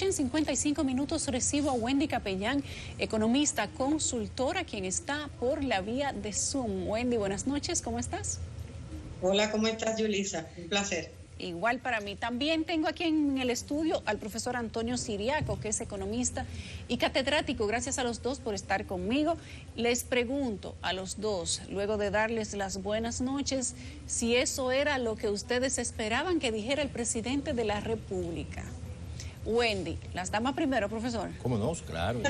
En 55 minutos recibo a Wendy Capellán, economista, consultora, quien está por la vía de Zoom. Wendy, buenas noches, ¿cómo estás? Hola, ¿cómo estás, Yulisa? Un placer. Igual para mí. También tengo aquí en el estudio al profesor Antonio Siriaco, que es economista y catedrático. Gracias a los dos por estar conmigo. Les pregunto a los dos, luego de darles las buenas noches, si eso era lo que ustedes esperaban que dijera el presidente de la República. Wendy, las damas primero, profesor. ¿Cómo no? Claro.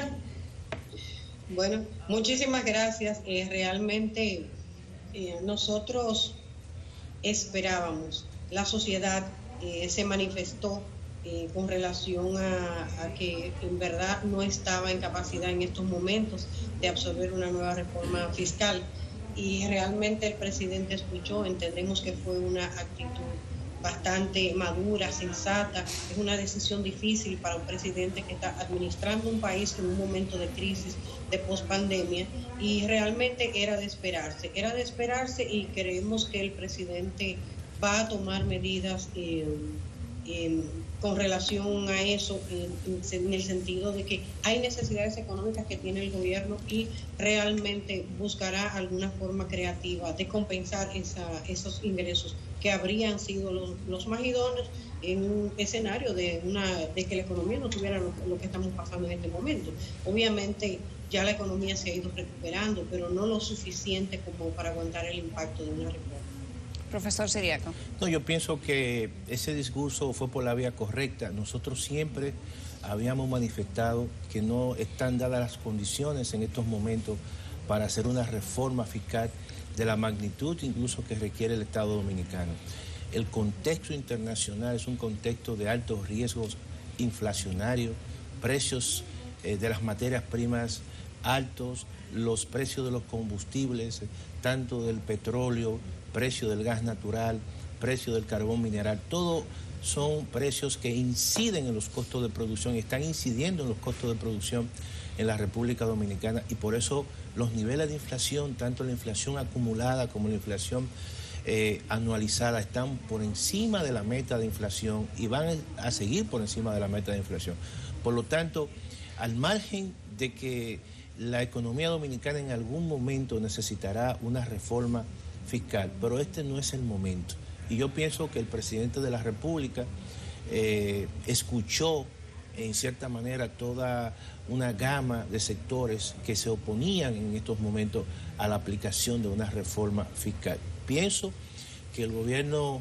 Bueno, muchísimas gracias. Realmente nosotros esperábamos, la sociedad se manifestó con relación a que en verdad no estaba en capacidad en estos momentos de absorber una nueva reforma fiscal, y realmente el presidente escuchó. Entendemos que fue una actitud bastante madura, sensata. Es una decisión difícil para un presidente que está administrando un país en un momento de crisis, de pospandemia, y realmente era de esperarse, y creemos que el presidente va a tomar medidas con relación a eso, en el sentido de que hay necesidades económicas que tiene el gobierno y realmente buscará alguna forma creativa de compensar esos ingresos que habrían sido los más idóneos en un escenario de que la economía no tuviera lo que estamos pasando en este momento. Obviamente ya la economía se ha ido recuperando, pero no lo suficiente como para aguantar el impacto de una reforma. Profesor Siriaco. No, yo pienso que ese discurso fue por la vía correcta. Nosotros siempre habíamos manifestado que no están dadas las condiciones en estos momentos para hacer una reforma fiscal de la magnitud incluso que requiere el Estado dominicano. El contexto internacional es un contexto de altos riesgos inflacionarios, precios de las materias primas altos, los precios de los combustibles, tanto del petróleo, precio del gas natural, precio del carbón mineral, todo son precios que inciden en los costos de producción y están incidiendo en los costos de producción en la República Dominicana, y por eso los niveles de inflación, tanto la inflación acumulada como la inflación anualizada, están por encima de la meta de inflación y van a seguir por encima de la meta de inflación. Por lo tanto, al margen de que la economía dominicana en algún momento necesitará una reforma fiscal, pero este no es el momento. Y yo pienso que el presidente de la República escuchó en cierta manera toda una gama de sectores que se oponían en estos momentos a la aplicación de una reforma fiscal. Pienso que el gobierno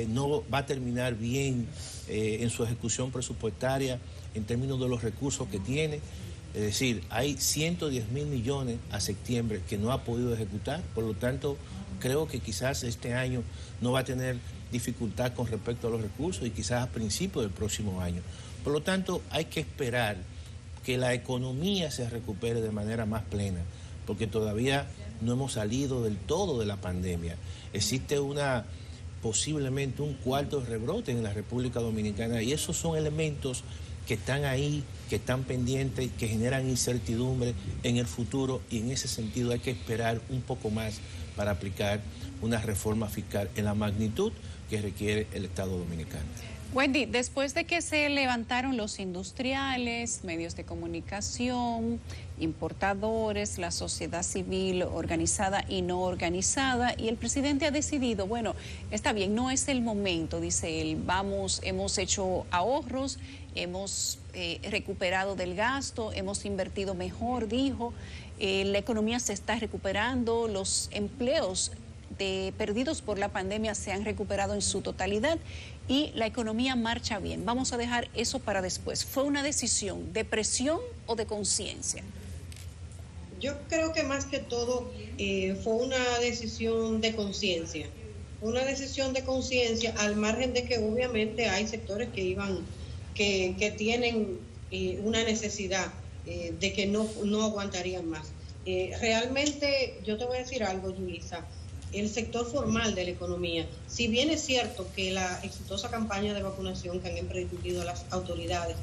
no va a terminar bien en su ejecución presupuestaria en términos de los recursos que tiene. Es decir, hay 110.000 millones a septiembre que no ha podido ejecutar, por lo tanto, creo que quizás este año no va a tener dificultad con respecto a los recursos y quizás a principios del próximo año. Por lo tanto, hay que esperar que la economía se recupere de manera más plena, porque todavía no hemos salido del todo de la pandemia. Existe posiblemente un cuarto rebrote en la República Dominicana, y esos son elementos que están ahí, que están pendientes, que generan incertidumbre en el futuro, y en ese sentido hay que esperar un poco más para aplicar una reforma fiscal en la magnitud que requiere el Estado dominicano. Wendy, después de que se levantaron los industriales, medios de comunicación, importadores, la sociedad civil organizada y no organizada, y el presidente ha decidido, bueno, está bien, no es el momento, dice él, hemos hecho ahorros, hemos recuperado del gasto, hemos invertido mejor, dijo, la economía se está recuperando, los empleos perdidos por la pandemia se han recuperado en su totalidad y la economía marcha bien. Vamos a dejar eso para después. ¿Fue una decisión de presión o de conciencia? Yo creo que más que todo fue una decisión de conciencia. Una decisión de conciencia, al margen de que obviamente hay sectores que tienen una necesidad de que no aguantarían más. Realmente, yo te voy a decir algo, Yulisa. El sector formal de la economía, si bien es cierto que la exitosa campaña de vacunación que han emprendido las autoridades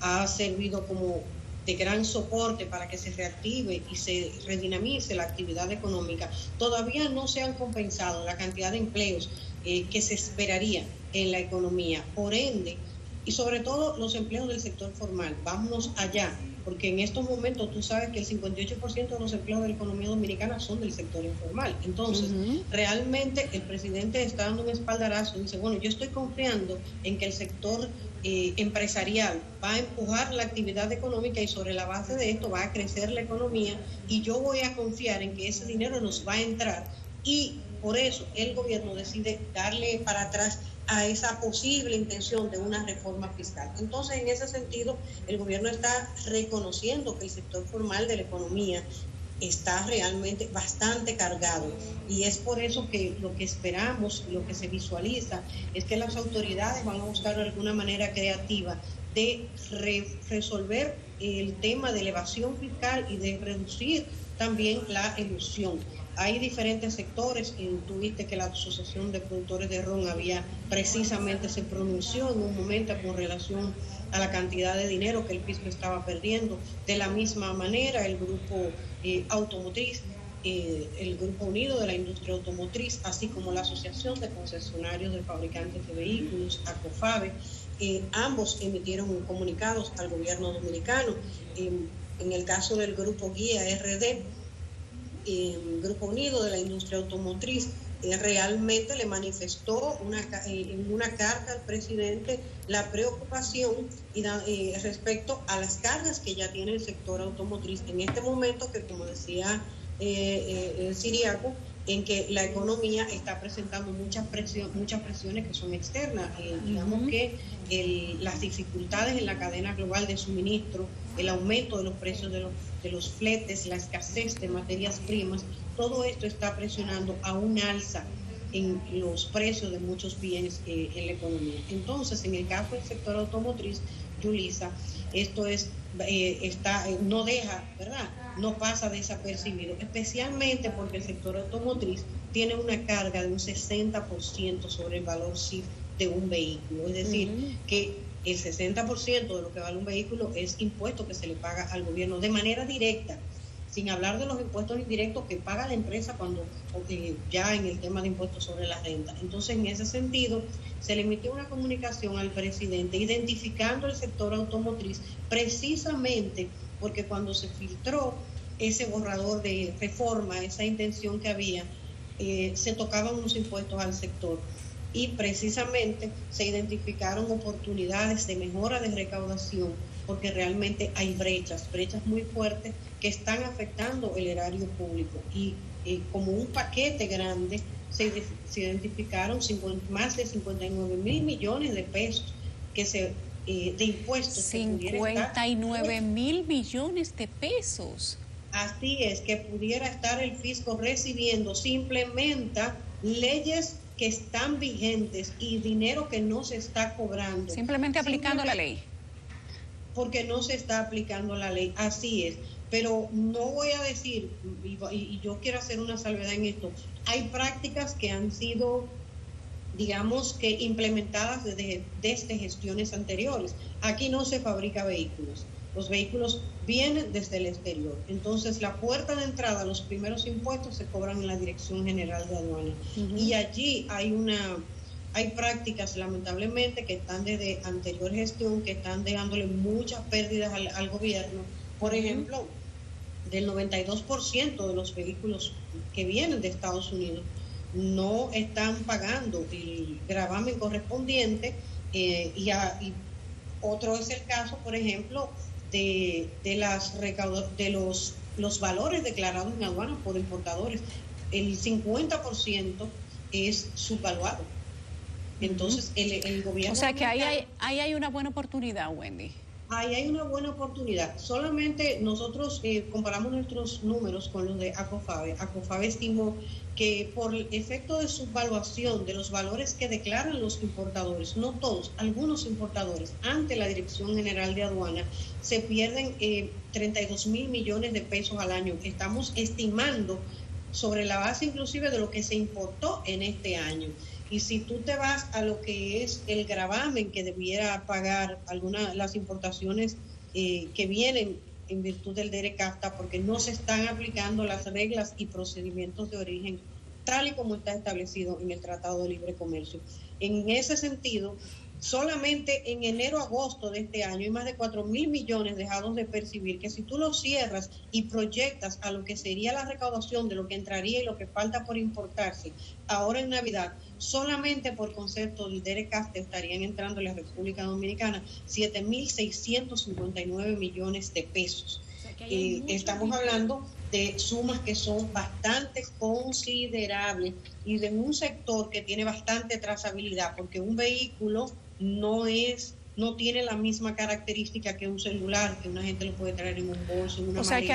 ha servido como de gran soporte para que se reactive y se redinamice la actividad económica, todavía no se han compensado la cantidad de empleos que se esperaría en la economía. Por ende, y sobre todo los empleos del sector formal. Vámonos allá, porque en estos momentos tú sabes que el 58% de los empleos de la economía dominicana son del sector informal. Entonces, realmente el presidente está dando un espaldarazo, dice, bueno, yo estoy confiando en que el sector empresarial va a empujar la actividad económica y sobre la base de esto va a crecer la economía y yo voy a confiar en que ese dinero nos va a entrar y por eso el gobierno decide darle para atrás a esa posible intención de una reforma fiscal. Entonces, en ese sentido, el gobierno está reconociendo que el sector formal de la economía está realmente bastante cargado y es por eso que lo que esperamos, lo que se visualiza es que las autoridades van a buscar alguna manera creativa de resolver el tema de elevación fiscal y de reducir también la elusión. Hay diferentes sectores, y tuviste que la Asociación de Productores de Ron precisamente se pronunció en un momento con relación a la cantidad de dinero que el fisco estaba perdiendo. De la misma manera, el grupo automotriz, el Grupo Unido de la Industria Automotriz, así como la Asociación de Concesionarios de Fabricantes de Vehículos, ACOFAVE, ambos emitieron comunicados al gobierno dominicano. En el caso del Grupo Guía RD, Grupo Unido de la Industria Automotriz, realmente le manifestó en una carta al presidente la preocupación respecto a las cargas que ya tiene el sector automotriz en este momento, que como decía Ciriaco, en que la economía está presentando muchas presiones que son externas. Digamos que las dificultades en la cadena global de suministro, el aumento de los precios de los fletes, la escasez de materias primas, todo esto está presionando a un alza en los precios de muchos bienes en la economía. Entonces, en el caso del sector automotriz, Yulisa, esto no deja, ¿verdad? No pasa desapercibido, especialmente porque el sector automotriz tiene una carga de un 60% sobre el valor CIF de un vehículo. Es decir, que el 60% de lo que vale un vehículo es impuesto que se le paga al gobierno de manera directa, sin hablar de los impuestos indirectos que paga la empresa ya en el tema de impuestos sobre la renta. Entonces, en ese sentido, se le emitió una comunicación al presidente identificando el sector automotriz precisamente porque cuando se filtró ese borrador de reforma, esa intención que había, se tocaban unos impuestos al sector y precisamente se identificaron oportunidades de mejora de recaudación porque realmente hay brechas muy fuertes que están afectando el erario público y como un paquete grande se identificaron más de 59.000 millones de pesos de impuestos. 59.000 millones de pesos. Así es, que pudiera estar el fisco recibiendo si implementa leyes que están vigentes y dinero que no se está cobrando. Simplemente aplicando la ley. Porque no se está aplicando la ley, así es. Pero no voy a decir, y yo quiero hacer una salvedad en esto, hay prácticas que han sido, digamos que implementadas desde gestiones anteriores. Aquí no se fabrica vehículos, los vehículos vienen desde el exterior. Entonces la puerta de entrada, los primeros impuestos se cobran en la Dirección General de Aduanas. Y allí hay prácticas lamentablemente que están desde anterior gestión, que están dejándole muchas pérdidas al gobierno. Por ejemplo, del 92% de los vehículos que vienen de Estados Unidos no están pagando el gravamen correspondiente y otro es el caso, por ejemplo, de los valores declarados en aduanas por importadores. El 50% es subvaluado. Entonces, el gobierno... O sea que ahí hay una buena oportunidad, Wendy. Ahí hay una buena oportunidad. Solamente nosotros comparamos nuestros números con los de ACOFAVE. ACOFAVE estimó que por el efecto de subvaluación de los valores que declaran los importadores, no todos, algunos importadores, ante la Dirección General de Aduana, se pierden 32.000 millones de pesos al año. Estamos estimando sobre la base inclusive de lo que se importó en este año. Y si tú te vas a lo que es el gravamen que debiera pagar las importaciones que vienen en virtud del DERECAFTA, porque no se están aplicando las reglas y procedimientos de origen tal y como está establecido en el Tratado de Libre Comercio. En ese sentido, solamente en enero-agosto de este año hay más de 4.000 millones dejados de percibir, que si tú lo cierras y proyectas a lo que sería la recaudación de lo que entraría y lo que falta por importarse ahora en Navidad, solamente por concepto del DERECAF estarían entrando en la República Dominicana 7.659 millones de pesos. Estamos hablando de sumas que son bastante considerables y de un sector que tiene bastante trazabilidad, porque un vehículo no tiene la misma característica que un celular, que una gente lo puede traer en un bolso, en una maleta. O sea que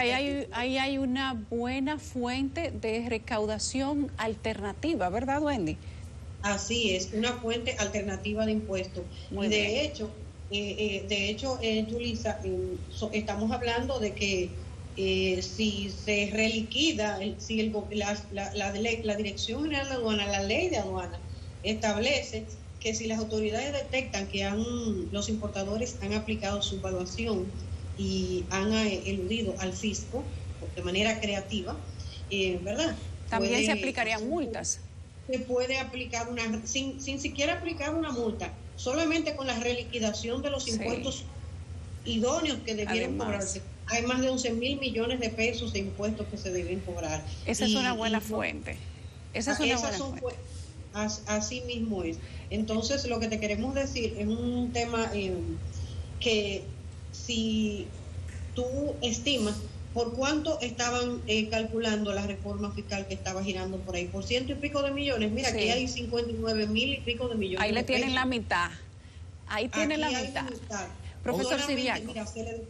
ahí hay una buena fuente de recaudación alternativa, ¿verdad, Wendy? Así es, una fuente alternativa de impuestos. Muy y bien. de hecho, Yulisa, estamos hablando de que si se reliquida, la Dirección General de Aduana, la ley de aduana, establece que si las autoridades detectan que los importadores han aplicado su evaluación y han eludido al fisco de manera creativa, ¿verdad? También se aplicarían multas. Se puede aplicar sin siquiera aplicar una multa, solamente con la reliquidación de los impuestos idóneos que debieron cobrarse. Hay más de 11.000 millones de pesos de impuestos que se deben cobrar. Esa es una buena fuente. Esa es una buena fuente. Así mismo es. Entonces, lo que te queremos decir es un tema que si tú estimas por cuánto estaban calculando la reforma fiscal que estaba girando por ahí, por 100 y pico de millones, mira, aquí hay 59.000 y pico de millones. Ahí le tienen la mitad. Ahí tienen la mitad. Profesor Siriaco. Mira, se le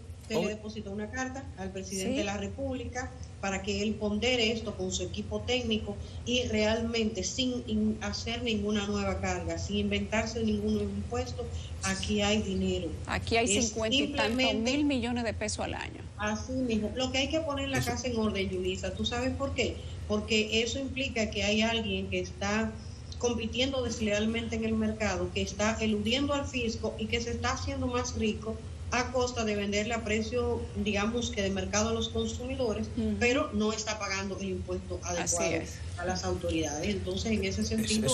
depositó una carta al presidente de la República para que él pondere esto con su equipo técnico y realmente sin hacer ninguna nueva carga, sin inventarse ningún nuevo impuesto, aquí hay dinero. Aquí hay 50 y tantos mil millones de pesos al año. Así mismo. Lo que hay que poner la casa en orden, Yulisa, ¿tú sabes por qué? Porque eso implica que hay alguien que está compitiendo deslealmente en el mercado, que está eludiendo al fisco y que se está haciendo más rico a costa de venderle a precio, digamos que de mercado a los consumidores, pero no está pagando el impuesto adecuado a las autoridades. Entonces, en ese sentido...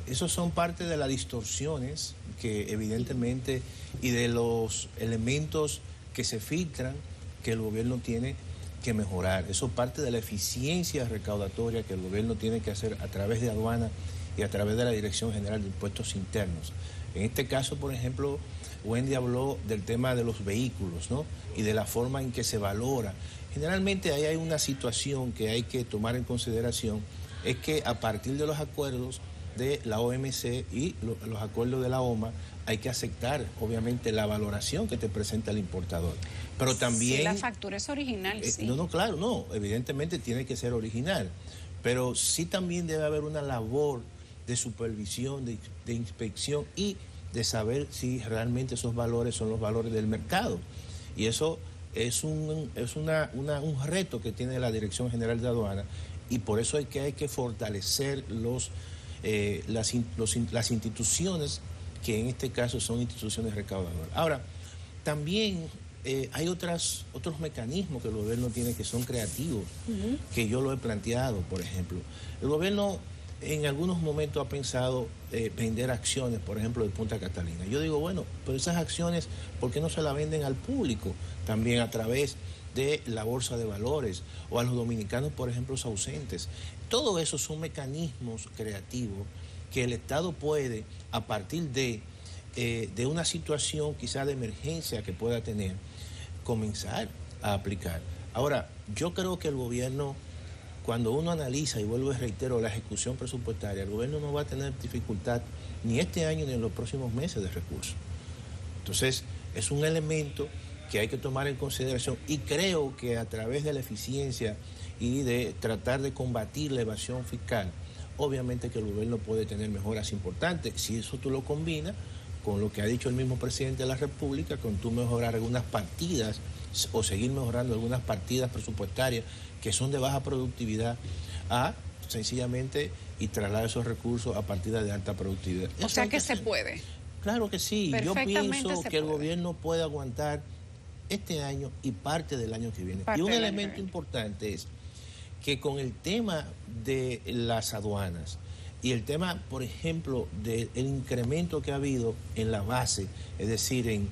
Esos son parte de las distorsiones que evidentemente y de los elementos que se filtran que el gobierno tiene que mejorar. Eso es parte de la eficiencia recaudatoria que el gobierno tiene que hacer a través de aduana y a través de la Dirección General de Impuestos Internos. En este caso, por ejemplo, Wendy habló del tema de los vehículos, ¿no? Y de la forma en que se valora. Generalmente ahí hay una situación que hay que tomar en consideración, es que a partir de los acuerdos de la OMC y los acuerdos de la OMA, hay que aceptar, obviamente, la valoración que te presenta el importador. Pero también... Si la factura es original, sí. No, claro, no. Evidentemente tiene que ser original. Pero sí también debe haber una labor de supervisión, de inspección y de saber si realmente esos valores son los valores del mercado. Y eso es un reto que tiene la Dirección General de Aduana y por eso hay que fortalecer las instituciones que en este caso son instituciones recaudadoras. Ahora, también hay otros mecanismos que el gobierno tiene que son creativos, que yo lo he planteado, por ejemplo. El gobierno en algunos momentos ha pensado vender acciones, por ejemplo, de Punta Catalina. Yo digo, bueno, pero esas acciones, ¿por qué no se las venden al público? También a través de la bolsa de valores o a los dominicanos, por ejemplo, ausentes. Todo eso son mecanismos creativos que el Estado puede, a partir de una situación quizá de emergencia que pueda tener, comenzar a aplicar. Ahora, yo creo que el gobierno, cuando uno analiza, y vuelvo y reitero, la ejecución presupuestaria, el gobierno no va a tener dificultad ni este año ni en los próximos meses de recursos. Entonces, es un elemento que hay que tomar en consideración y creo que a través de la eficiencia y de tratar de combatir la evasión fiscal, obviamente que el gobierno puede tener mejoras importantes. Si eso tú lo combinas con lo que ha dicho el mismo presidente de la República, con tú mejorar algunas partidas o seguir mejorando algunas partidas presupuestarias que son de baja productividad a sencillamente y trasladar esos recursos a partidas de alta productividad. O sea que se puede. Claro que sí. Yo pienso que el gobierno puede aguantar este año y parte del año que viene. Y un elemento importante es que con el tema de las aduanas, Y el tema, por ejemplo, del incremento que ha habido en la base, es decir, en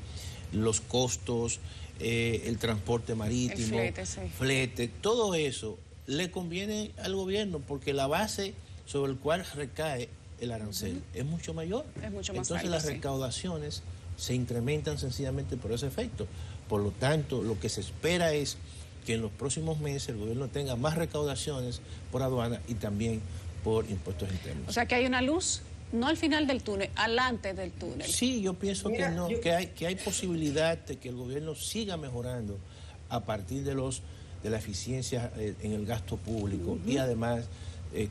los costos, el transporte marítimo, flete, todo eso le conviene al gobierno porque la base sobre el cual recae el arancel es mucho mayor. Es mucho más Entonces alto, las recaudaciones se incrementan sencillamente por ese efecto. Por lo tanto, lo que se espera es que en los próximos meses el gobierno tenga más recaudaciones por aduana y también por impuestos internos. O sea que hay una luz, no al final del túnel, alante del túnel. Sí, yo pienso que no, que hay posibilidad de que el gobierno siga mejorando a partir de la eficiencia en el gasto público y además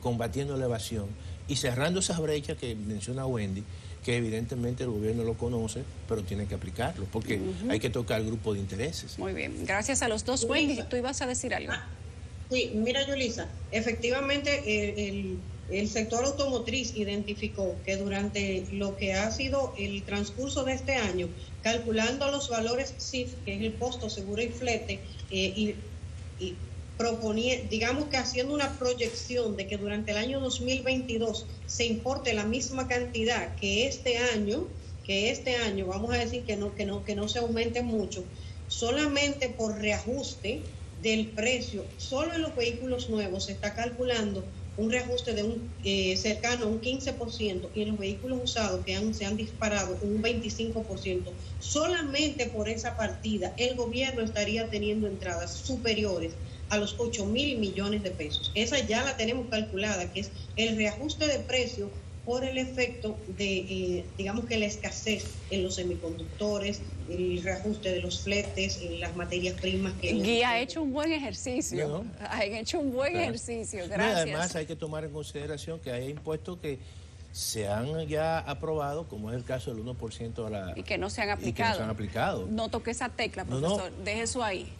combatiendo la evasión y cerrando esas brechas que menciona Wendy, que evidentemente el gobierno lo conoce, pero tiene que aplicarlo, porque hay que tocar el grupo de intereses. Muy bien, gracias a los dos. Wendy, tú ibas a decir algo. Sí, mira, Yulisa, efectivamente el sector automotriz identificó que durante lo que ha sido el transcurso de este año, calculando los valores CIF, que es el costo, seguro y flete, y proponía, digamos que haciendo una proyección de que durante el año 2022 se importe la misma cantidad que este año, vamos a decir que no se aumente mucho, solamente por reajuste del precio, solo en los vehículos nuevos se está calculando un reajuste de cercano a un 15% y en los vehículos usados que se han disparado un 25%. Solamente por esa partida el gobierno estaría teniendo entradas superiores a los 8.000 millones de pesos. Esa ya la tenemos calculada, que es el reajuste de precio por el efecto de, digamos que la escasez en los semiconductores, el reajuste de los fletes, en las materias primas. Guía ha hecho un buen ejercicio. Han hecho un buen ejercicio, gracias. Además hay que tomar en consideración que hay impuestos que se han ya aprobado, como es el caso del 1% a la... Y que no se han aplicado. No toque esa tecla, profesor, deje eso ahí.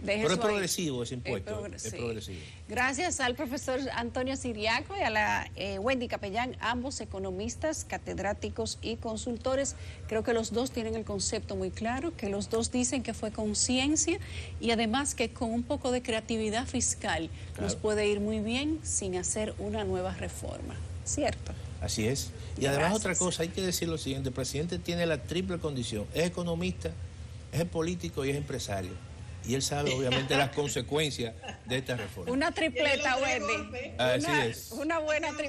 Pero es progresivo ese impuesto, es progresivo. Gracias al profesor Antonio Siriaco y a la Wendy Capellán, ambos economistas, catedráticos y consultores. Creo que los dos tienen el concepto muy claro, que los dos dicen que fue con ciencia y además que con un poco de creatividad fiscal nos puede ir muy bien sin hacer una nueva reforma, ¿cierto? Así es. Y además otra cosa, hay que decir lo siguiente, el presidente tiene la triple condición, es economista, es político y es empresario. Y él sabe, obviamente, las consecuencias de esta reforma. Una tripleta, Wendy. Así es. Una buena tripleta.